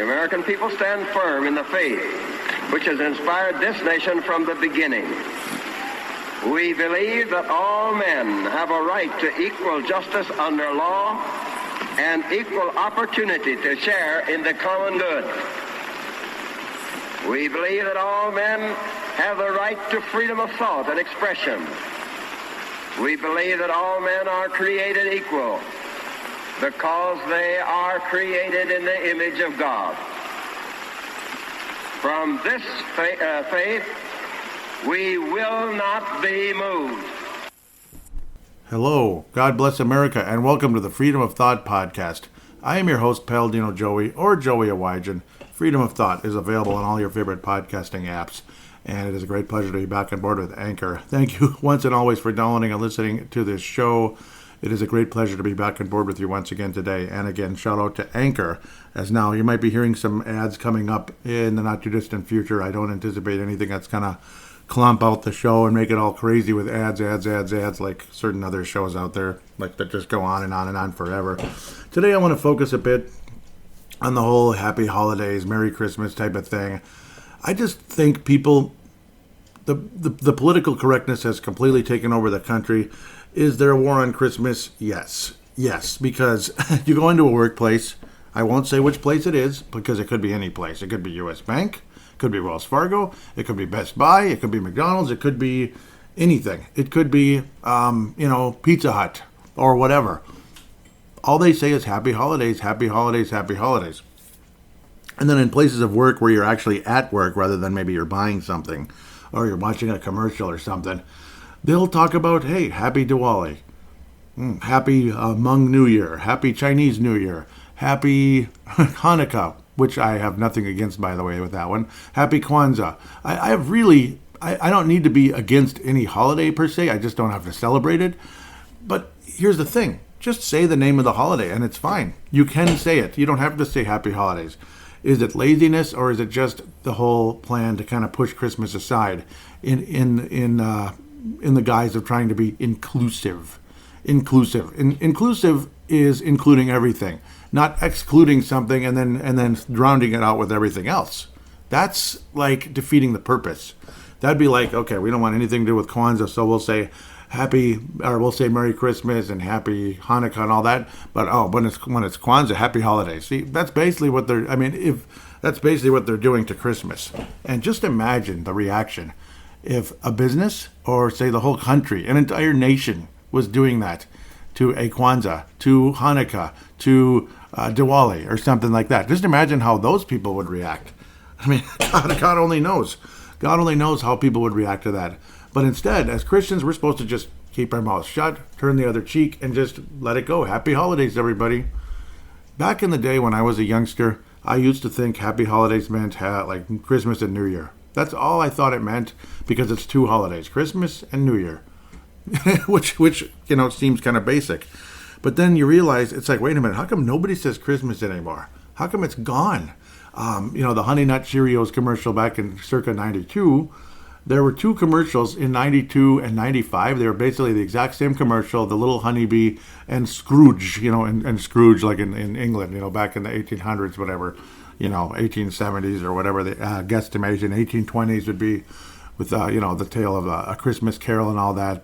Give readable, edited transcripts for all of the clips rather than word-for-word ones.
the American people stand firm in the faith which has inspired this nation from the beginning. We believe that all men have a right to equal justice under law and equal opportunity to share in the common good. We believe that all men have the right to freedom of thought and expression. We believe that all men are created equal because they are created in the image of God. From this faith, we will not be moved. Hello, God bless America, and welcome to the Freedom of Thought podcast. I am your host, Paladino Joey, or Joey Awajan. Freedom of Thought is available on all your favorite podcasting apps, and it is a great pleasure to be back on board with Anchor. Thank you once and always for downloading and listening to this show. It is a great pleasure to be back on board with you once again today. And again, shout out to Anchor, as now you might be hearing some ads coming up in the not too distant future. I don't anticipate anything that's going to clump out the show and make it all crazy with ads like certain other shows out there, like that just go on and on and on forever. Today I want to focus a bit on the whole happy holidays, Merry Christmas type of thing. I just think people, the political correctness has completely taken over the country. Is there a war on Christmas? Yes, because you go into a workplace, I won't say which place it is, because it could be any place. It could be U.S. Bank, it could be Wells Fargo, it could be Best Buy, it could be McDonald's, it could be anything. It could be, Pizza Hut or whatever. All they say is happy holidays, happy holidays, happy holidays. And then in places of work where you're actually at work rather than maybe you're buying something or you're watching a commercial or something, they'll talk about, hey, happy Diwali, happy Hmong New Year, happy Chinese New Year, happy Hanukkah, which I have nothing against, by the way, with that one, happy Kwanzaa. I don't need to be against any holiday per se. I just don't have to celebrate it. But here's the thing. Just say the name of the holiday and it's fine. You can say it. You don't have to say happy holidays. Is it laziness or is it just the whole plan to kind of push Christmas aside in the guise of trying to be inclusive? Inclusive is including everything, not excluding something and then drowning it out with everything else. That's like defeating the purpose. That'd be like, okay, we don't want anything to do with Kwanzaa, so we'll say we'll say Merry Christmas and Happy Hanukkah and all that. But when it's Kwanzaa, Happy Holidays. See, that's basically what they're doing to Christmas. And just imagine the reaction if a business or say the whole country, an entire nation was doing that to a Kwanzaa, to Hanukkah, to Diwali or something like that. Just imagine how those people would react. I mean, God only knows. God only knows how people would react to that. But instead, as Christians, we're supposed to just keep our mouths shut, turn the other cheek, and just let it go. Happy holidays, everybody. Back in the day when I was a youngster, I used to think happy holidays meant like Christmas and New Year. That's all I thought it meant because it's two holidays, Christmas and New Year, which seems kind of basic. But then you realize it's like, wait a minute, how come nobody says Christmas anymore? How come it's gone? The Honey Nut Cheerios commercial back in circa 92, there were two commercials in 92 and 95. They were basically the exact same commercial, the little honeybee and Scrooge, and Scrooge like in England, back in the 1800s, whatever, 1870s or whatever the guesstimation, 1820s would be with, the tale of a Christmas Carol and all that,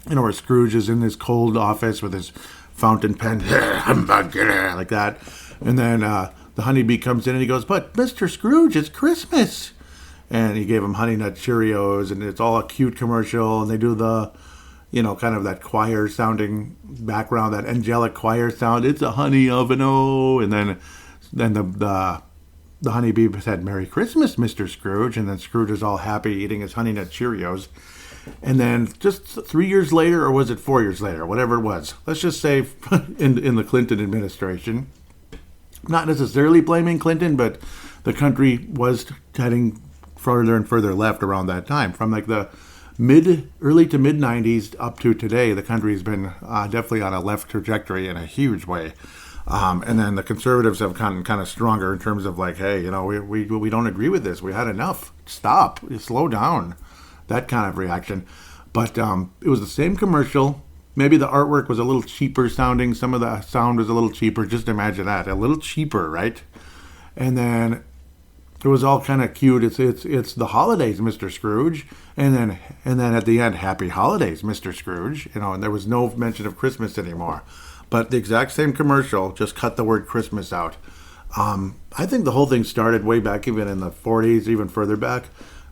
where Scrooge is in his cold office with his fountain pen, like that. And then the honeybee comes in and he goes, but Mr. Scrooge, it's Christmas. And he gave him Honey Nut Cheerios, and it's all a cute commercial. And they do the, kind of that choir sounding background, that angelic choir sound. It's a honey oven, oh. And then the honeybee said, Merry Christmas, Mr. Scrooge. And then Scrooge is all happy eating his Honey Nut Cheerios. And then just 3 years later, or was it 4 years later, whatever it was, let's just say in the Clinton administration, not necessarily blaming Clinton, but the country was heading further and further left around that time. From like the early to mid 90s up to today, the country has been definitely on a left trajectory in a huge way. And then the conservatives have gotten kind of stronger in terms of like, hey, we don't agree with this. We had enough. Stop. Slow down. That kind of reaction. But it was the same commercial. Maybe the artwork was a little cheaper sounding. Some of the sound was a little cheaper. Just imagine that. A little cheaper, right? And then it was all kind of cute. It's the holidays, Mr. Scrooge, and then at the end, happy holidays, Mr. Scrooge. And there was no mention of Christmas anymore. But the exact same commercial, just cut the word Christmas out. I think the whole thing started way back, even in the 40s, even further back,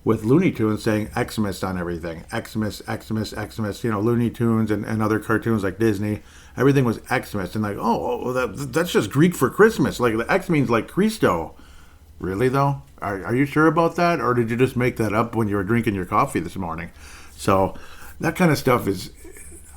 with Looney Tunes saying Xmas on everything. Xmas, Xmas, Xmas. Looney Tunes and other cartoons like Disney. Everything was Xmas. And that's just Greek for Christmas. Like, the X means like Christo. Really, though? Are you sure about that? Or did you just make that up when you were drinking your coffee this morning? So that kind of stuff is,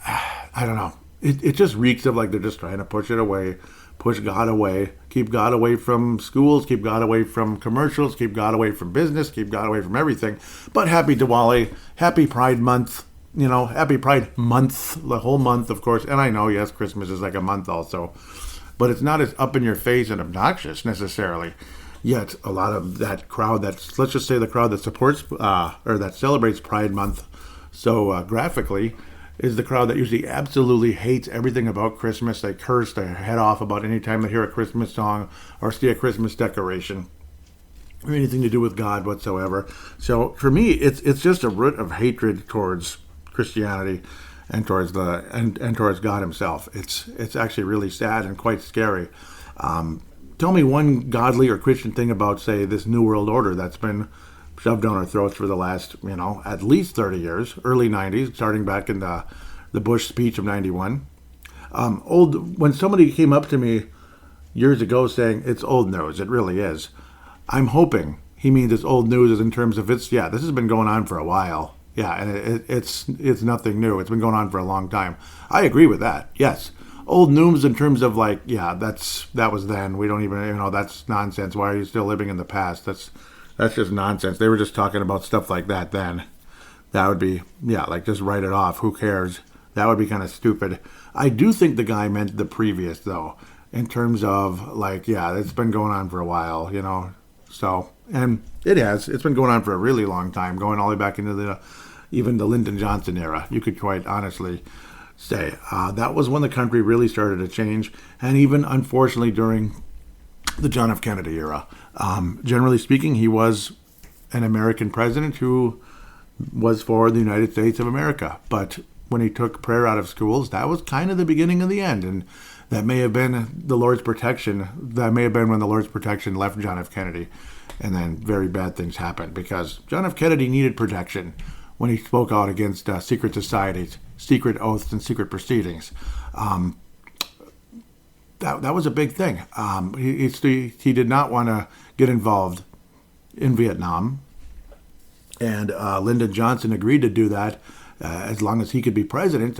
I don't know. It just reeks of like they're just trying to push it away, push God away, keep God away from schools, keep God away from commercials, keep God away from business, keep God away from everything. But happy Diwali, happy Pride Month, happy Pride Month, the whole month, of course. And I know, yes, Christmas is like a month also. But it's not as up in your face and obnoxious necessarily. Yet a lot of that crowd, let's just say the crowd that supports or that celebrates Pride Month so graphically, is the crowd that usually absolutely hates everything about Christmas. They curse their head off about any time they hear a Christmas song or see a Christmas decoration or anything to do with God whatsoever. So for me, it's just a root of hatred towards Christianity and towards and towards God Himself. It's actually really sad and quite scary. Tell me one godly or Christian thing about, say, this New World Order that's been shoved down our throats for the last, at least 30 years, early 90s, starting back in the Bush speech of 91. When somebody came up to me years ago saying, it's old news, it really is, I'm hoping he means it's old news in terms of this has been going on for a while. Yeah, and it's nothing new. It's been going on for a long time. I agree with that, yes. Old news in terms of like, that was then. We don't even, that's nonsense. Why are you still living in the past? That's just nonsense. They were just talking about stuff like that then. That would be, like just write it off. Who cares? That would be kind of stupid. I do think the guy meant the previous, though, in terms of like, it's been going on for a while, So, and it has. It's been going on for a really long time, going all the way back into even the Lyndon Johnson era. You could quite honestly say that was when the country really started to change, and even unfortunately during the John F. Kennedy era. Generally speaking, he was an American president who was for the United States of America. But when he took prayer out of schools, that was kind of the beginning of the end, and that may have been the Lord's protection. That may have been when the Lord's protection left John F. Kennedy, and then very bad things happened because John F. Kennedy needed protection when he spoke out against secret societies, secret oaths, and secret proceedings. That was a big thing. He did not want to get involved in Vietnam, and Lyndon Johnson agreed to do that as long as he could be president.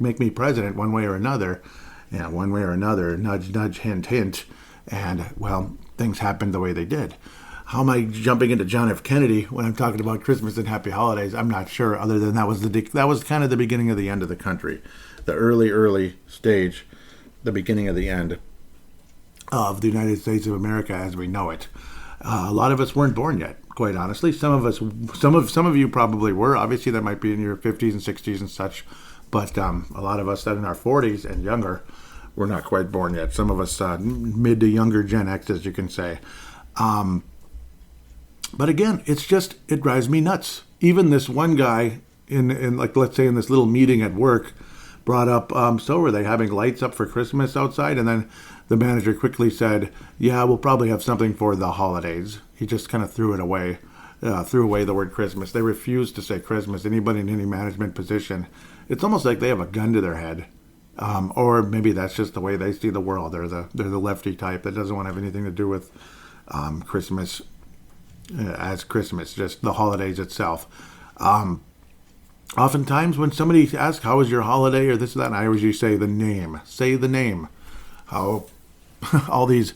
Make me president one way or another. One way or another. Nudge, nudge, hint, hint. And well, things happened the way they did. How am I jumping into John F. Kennedy when I'm talking about Christmas and Happy Holidays? I'm not sure. Other than that was kind of the beginning of the end of the country, the early stage, the beginning of the end of the United States of America as we know it. A lot of us weren't born yet, quite honestly. Some of you probably were. Obviously, that might be in your 50s and 60s and such. But a lot of us that in our 40s and younger were not quite born yet. Some of us mid to younger Gen X, as you can say. But again, it drives me nuts. Even this one guy in like, let's say in this little meeting at work brought up, so were they having lights up for Christmas outside? And then the manager quickly said, we'll probably have something for the holidays. He just kind of threw away the word Christmas. They refused to say Christmas. Anybody in any management position, it's almost like they have a gun to their head. Or maybe that's just the way they see the world. They're the lefty type that doesn't want to have anything to do with Christmas as Christmas, just the holidays itself. Oftentimes when somebody asks, how was your holiday or this or that, and I always usually say the name. Say the name. How all these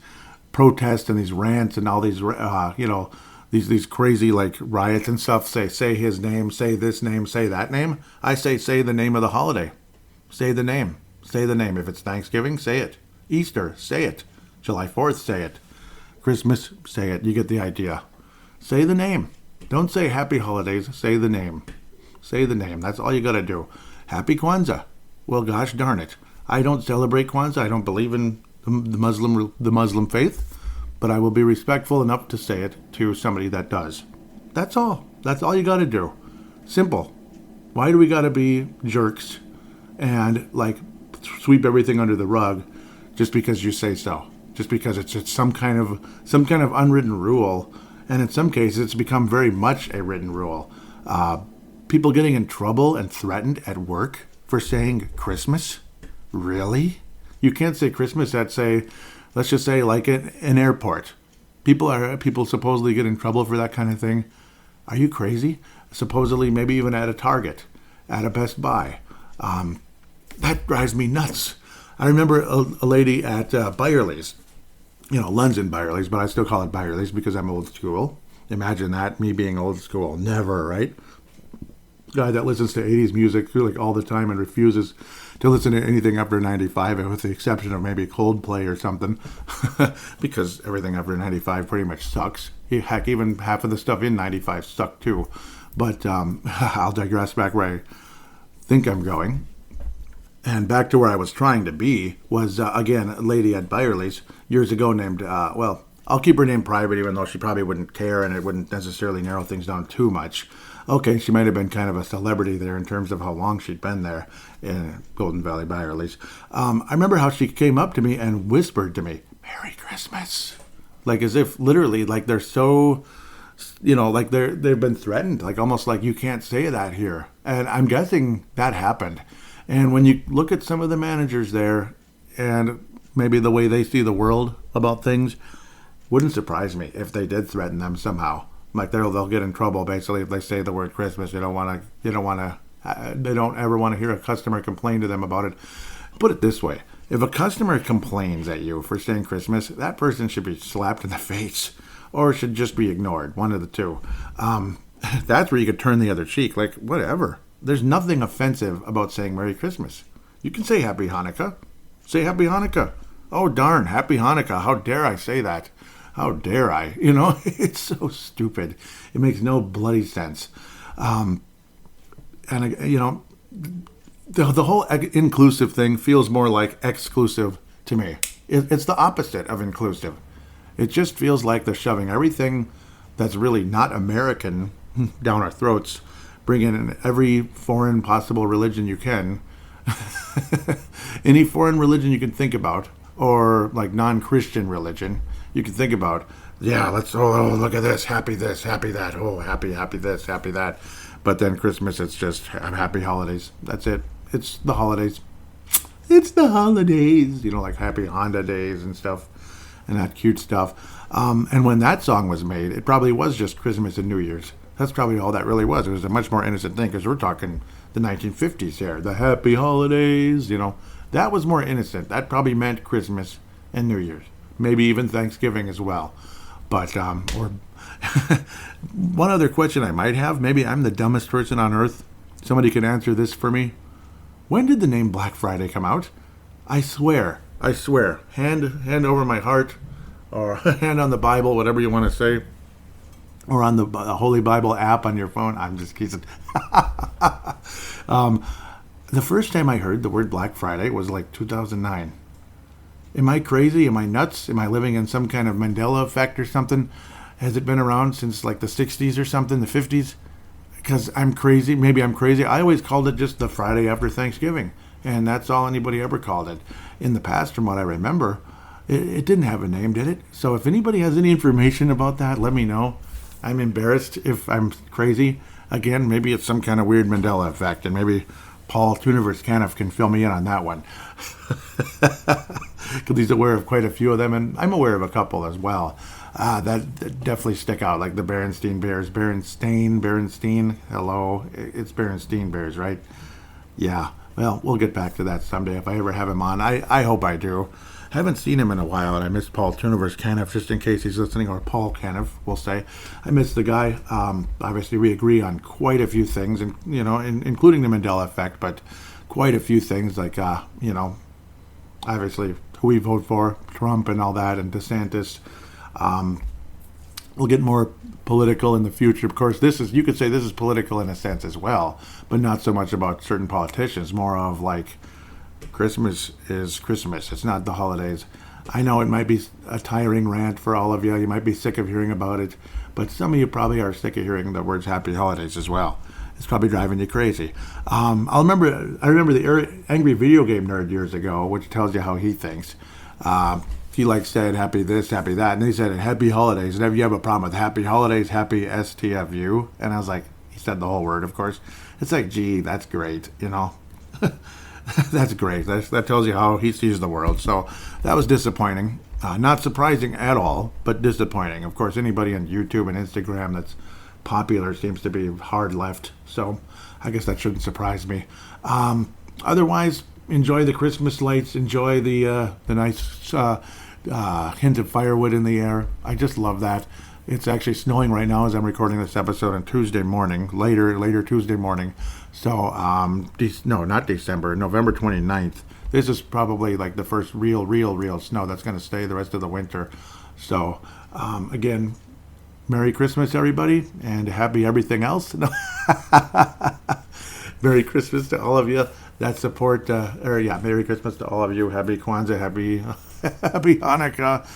protests and these rants and all these, these crazy like riots and stuff, say his name, say this name, say that name. I say the name of the holiday. Say the name. Say the name. If it's Thanksgiving, say it. Easter, say it. July 4th, say it. Christmas, say it. You get the idea. Say the name. Don't say happy holidays. Say the name. Say the name. That's all you got to do. Happy Kwanzaa. Well, gosh darn it. I don't celebrate Kwanzaa. I don't believe in the Muslim faith. but I will be respectful enough to say it to somebody that does. That's all. That's all you got to do. Simple. Why do we got to be jerks and like sweep everything under the rug just because you say so? Just because it's some kind of unwritten rule, and in some cases it's become very much a written rule. People getting in trouble and threatened at work for saying Christmas? Really? You can't say Christmas at, say, let's just say like an airport. People supposedly get in trouble for that kind of thing. Are you crazy? Supposedly maybe even at a Target, at a Best Buy. That drives me nuts. I remember a lady at Byerly's. London Byerly's, but I still call it Byerly's because I'm old school. Imagine that, me being old school. Never, right? Guy that listens to 80s music like all the time and refuses to listen to anything after 95, with the exception of maybe Coldplay or something, because everything after 95 pretty much sucks. Heck, even half of the stuff in 95 sucked too. But I'll digress back where I think I'm going. And back to where I was trying to be was, again, a lady at Byerly's years ago named, I'll keep her name private even though she probably wouldn't care and it wouldn't necessarily narrow things down too much. Okay, she might have been kind of a celebrity there in terms of how long she'd been there in Golden Valley Byerly's. I remember how she came up to me and whispered to me, "Merry Christmas." Like as if literally, like they're so, like they've been threatened, like almost like you can't say that here. And I'm guessing that happened. And when you look at some of the managers there and maybe the way they see the world about things, wouldn't surprise me if they did threaten them somehow. Like they'll get in trouble basically if they say the word Christmas. They don't ever want to hear a customer complain to them about it. Put it this way: if a customer complains at you for saying Christmas, that person should be slapped in the face, or should just be ignored. One of the two. That's where you could turn the other cheek. Like whatever. There's nothing offensive about saying Merry Christmas. You can say Happy Hanukkah. Say Happy Hanukkah. Oh darn, Happy Hanukkah. How dare I say that? How dare I? It's so stupid. It makes no bloody sense. The whole inclusive thing feels more like exclusive to me. It's the opposite of inclusive. It just feels like they're shoving everything that's really not American down our throats, bringing in every foreign possible religion you can, any foreign religion you can think about, or like non-Christian religion you can think about. Yeah, let's, look at this, happy that, happy this, happy that. But then Christmas, it's just happy holidays. That's it. It's the holidays. It's the holidays. Like happy Honda days and stuff, and that cute stuff. And when that song was made, it probably was just Christmas and New Year's. That's probably all that really was. It was a much more innocent thing because we're talking the 1950s here. The happy holidays, that was more innocent. That probably meant Christmas and New Year's. Maybe even Thanksgiving as well. But, or one other question I might have, maybe I'm the dumbest person on earth. Somebody can answer this for me. When did the name Black Friday come out? I swear, hand over my heart, or hand on the Bible, whatever you want to say, or on the Holy Bible app on your phone. I'm just kidding. The first time I heard the word Black Friday was like 2009. Am I crazy? Am I nuts? Am I living in some kind of Mandela effect or something? Has it been around since like the 60s or something, the 50s? Because I'm crazy. Maybe I'm crazy. I always called it just the Friday after Thanksgiving. And that's all anybody ever called it. In the past, from what I remember, it didn't have a name, did it? So if anybody has any information about that, let me know. I'm embarrassed if I'm crazy. Again, maybe it's some kind of weird Mandela effect, and maybe Paul Tuniverse Caniff can fill me in on that one. Because he's aware of quite a few of them, and I'm aware of a couple as well. That definitely stick out, like the Berenstein Bears. Berenstein, hello. It's Berenstein Bears, right? Yeah, well, we'll get back to that someday if I ever have him on. I hope I do. I haven't seen him in a while, and I miss Paul Tuniverse Caniff, just in case he's listening, or Paul Caniff, we'll say. I miss the guy. Obviously, we agree on quite a few things, and including the Mandela effect, but quite a few things, like, obviously, who we vote for, Trump and all that, and DeSantis. We'll get more political in the future. Of course, you could say this is political in a sense as well, but not so much about certain politicians, more of like, Christmas is Christmas. It's not the holidays. I know it might be a tiring rant for all of you. You might be sick of hearing about it, but some of you probably are sick of hearing the words Happy Holidays as well. It's probably driving you crazy. I remember the Angry Video Game Nerd years ago, which tells you how he thinks. He said happy this, happy that, and he said happy holidays. And if you have a problem with happy holidays, happy STFU. And I was like, he said the whole word, of course. It's like, gee, that's great, That's great. That tells you how he sees the world. So that was disappointing. Not surprising at all, but disappointing. Of course, anybody on YouTube and Instagram that's popular seems to be hard left. So I guess that shouldn't surprise me. Otherwise, enjoy the Christmas lights. Enjoy the nice hint of firewood in the air. I just love that. It's actually snowing right now as I'm recording this episode on Tuesday morning, later Tuesday morning. So, no, not December, November 29th. This is probably like the first real snow that's going to stay the rest of the winter. So, again, Merry Christmas, everybody, and happy everything else. Merry Christmas to all of you that support, Merry Christmas to all of you. Happy Kwanzaa, happy Hanukkah.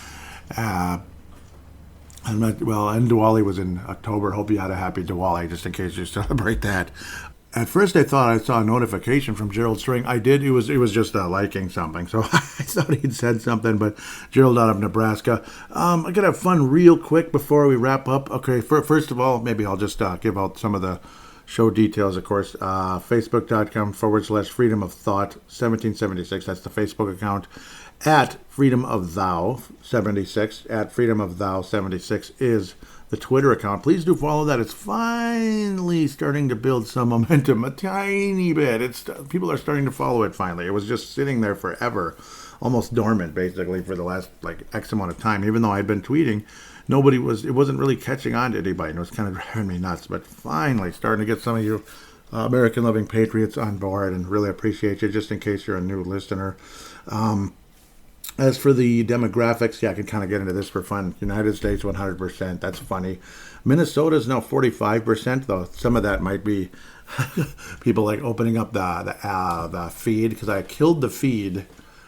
And Diwali was in October. Hope you had a happy Diwali, just in case you celebrate that. At first, I thought I saw a notification from Gerald String. I did. It was just liking something, so I thought he'd said something. But Gerald out of Nebraska. I gotta have fun real quick before we wrap up. Okay, first of all, maybe I'll just give out some of the show details. Of course, Facebook.com/Freedom of Thought 1776. That's the Facebook account. At Freedom of Thou 76. At Freedom of Thou 76 is the Twitter account. Please do follow that. It's finally starting to build some momentum, a tiny bit. People are starting to follow it finally. It was just sitting there forever, almost dormant basically for the last X amount of time. Even though I'd been tweeting, it wasn't really catching on to anybody, and it was kind of driving me nuts. But finally starting to get some of you American loving patriots on board, and really appreciate you. Just in case you're a new listener. As for the demographics, I can kind of get into this for fun. United States, 100%. That's funny. Minnesota is now 45%, though some of that might be people opening up the feed, because I killed the feed.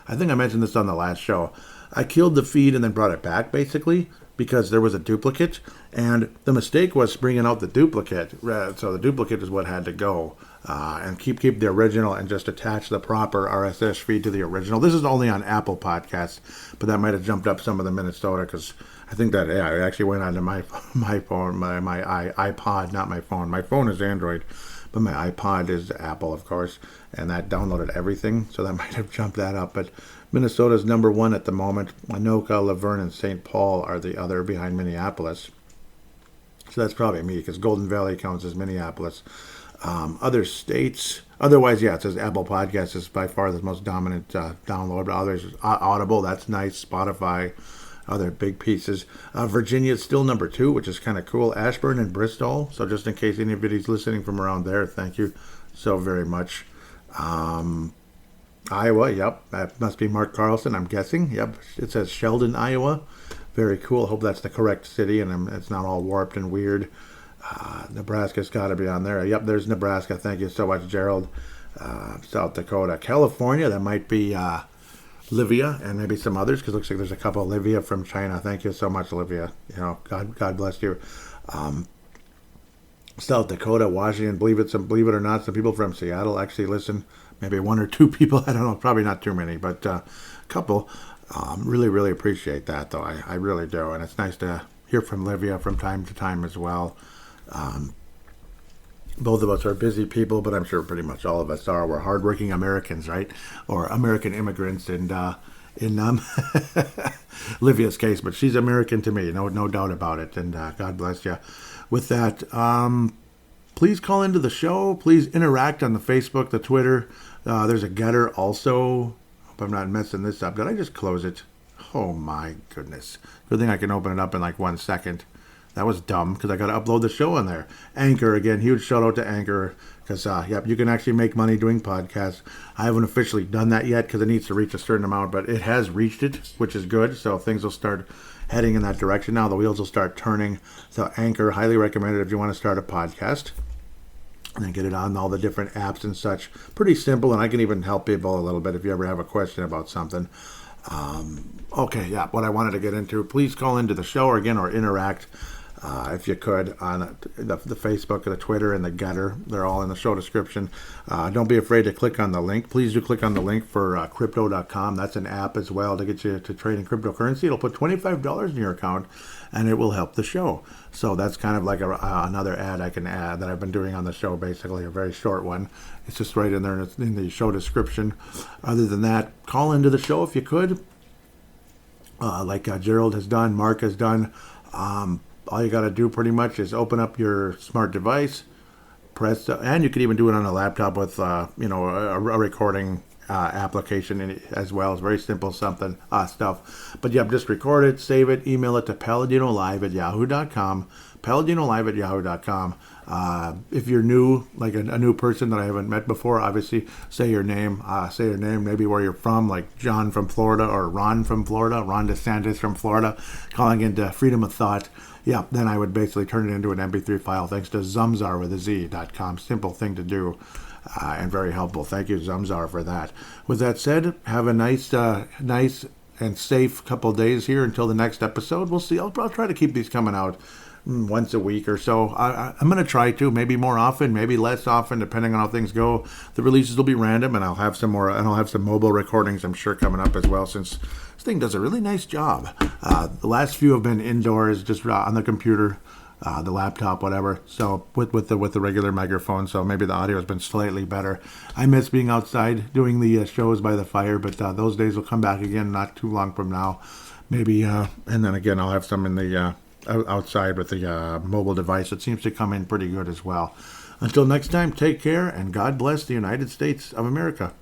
I think I mentioned this on the last show. I killed the feed and then brought it back, basically, because there was a duplicate, and the mistake was bringing out the duplicate. So the duplicate is what had to go. And keep the original and just attach the proper RSS feed to the original. This is only on Apple Podcasts, but that might have jumped up some of the Minnesota, because I think that it actually went onto my phone, my iPod, not my phone. My phone is Android, but my iPod is Apple, of course, and that downloaded everything, so that might have jumped that up. But Minnesota's number one at the moment. Anoka, Laverne, and St. Paul are the other behind Minneapolis. So that's probably me, because Golden Valley counts as Minneapolis. Other states, otherwise, it says Apple Podcasts is by far the most dominant download. But others, Audible, that's nice. Spotify, other big pieces. Virginia is still number 2, which is kind of cool. Ashburn and Bristol. So just in case anybody's listening from around there, thank you so very much. Iowa, yep, that must be Mark Carlson, I'm guessing. Yep, it says Sheldon, Iowa. Very cool. Hope that's the correct city and it's not all warped and weird. Nebraska's got to be on there. Yep, there's Nebraska. Thank you so much, Gerald. South Dakota. California, that might be Livia and maybe some others, because it looks like there's a couple of Livia from China. Thank you so much, Livia. God bless you. South Dakota, Washington, believe it or not, some people from Seattle actually listen. Maybe 1 or 2 people. I don't know. Probably not too many, but a couple. Really, really appreciate that, though. I really do. And it's nice to hear from Livia from time to time as well. Both of us are busy people, but I'm sure pretty much all of us are. We're hardworking Americans, right? Or American immigrants, and in Livia's case, but she's American to me, no doubt about it. And God bless you. With that, please call into the show. Please interact on the Facebook, the Twitter. There's a Gettr also. Hope I'm not messing this up. Did I just close it? Oh my goodness. Good thing I can open it up in 1 second. That was dumb, because I got to upload the show on there. Anchor, again, huge shout out to Anchor, because, you can actually make money doing podcasts. I haven't officially done that yet, because it needs to reach a certain amount, but it has reached it, which is good, so things will start heading in that direction now. The wheels will start turning. So Anchor, highly recommended if you want to start a podcast, and then get it on all the different apps and such. Pretty simple, and I can even help people a little bit if you ever have a question about something. Okay, yeah, what I wanted to get into, please call into the show or interact if you could on the Facebook, the Twitter, and the Gettr. They're all in the show description. Don't be afraid to click on the link. Please do click on the link for crypto.com. That's an app as well to get you to trade in cryptocurrency. It'll put $25 in your account, and it will help the show. So that's kind of like another ad I can add that I've been doing on the show, basically a very short one. It's just right in there in the show description. Other than that, call into the show if you could. Like Gerald has done, Mark has done. All you got to do pretty much is open up your smart device, press, and you could even do it on a laptop with, a recording application in it as well. It's very simple stuff. But yeah, just record it, save it, email it to paladinolive@yahoo.com. paladinolive@yahoo.com. If you're new, like a new person that I haven't met before, obviously say your name, maybe where you're from, like John from Florida or Ron from Florida, Ron DeSantis from Florida, calling into Freedom of Thought. Yeah, then I would basically turn it into an MP3 file thanks to Zumzar with a Z.com. Simple thing to do and very helpful. Thank you, Zumzar, for that. With that said, have a nice and safe couple days here until the next episode. We'll see. I'll try to keep these coming out once a week or so. I'm going to try to, maybe more often, maybe less often, depending on how things go. The releases will be random, and I'll have some more, and I'll have some mobile recordings, I'm sure, coming up as well, since this thing does a really nice job. The last few have been indoors, just on the computer, the laptop, whatever. So with the regular microphone, so maybe the audio has been slightly better. I miss being outside doing the shows by the fire, but those days will come back again not too long from now. Maybe, and then again, I'll have some in the outside with the mobile device. It seems to come in pretty good as well. Until next time, take care, and God bless the United States of America.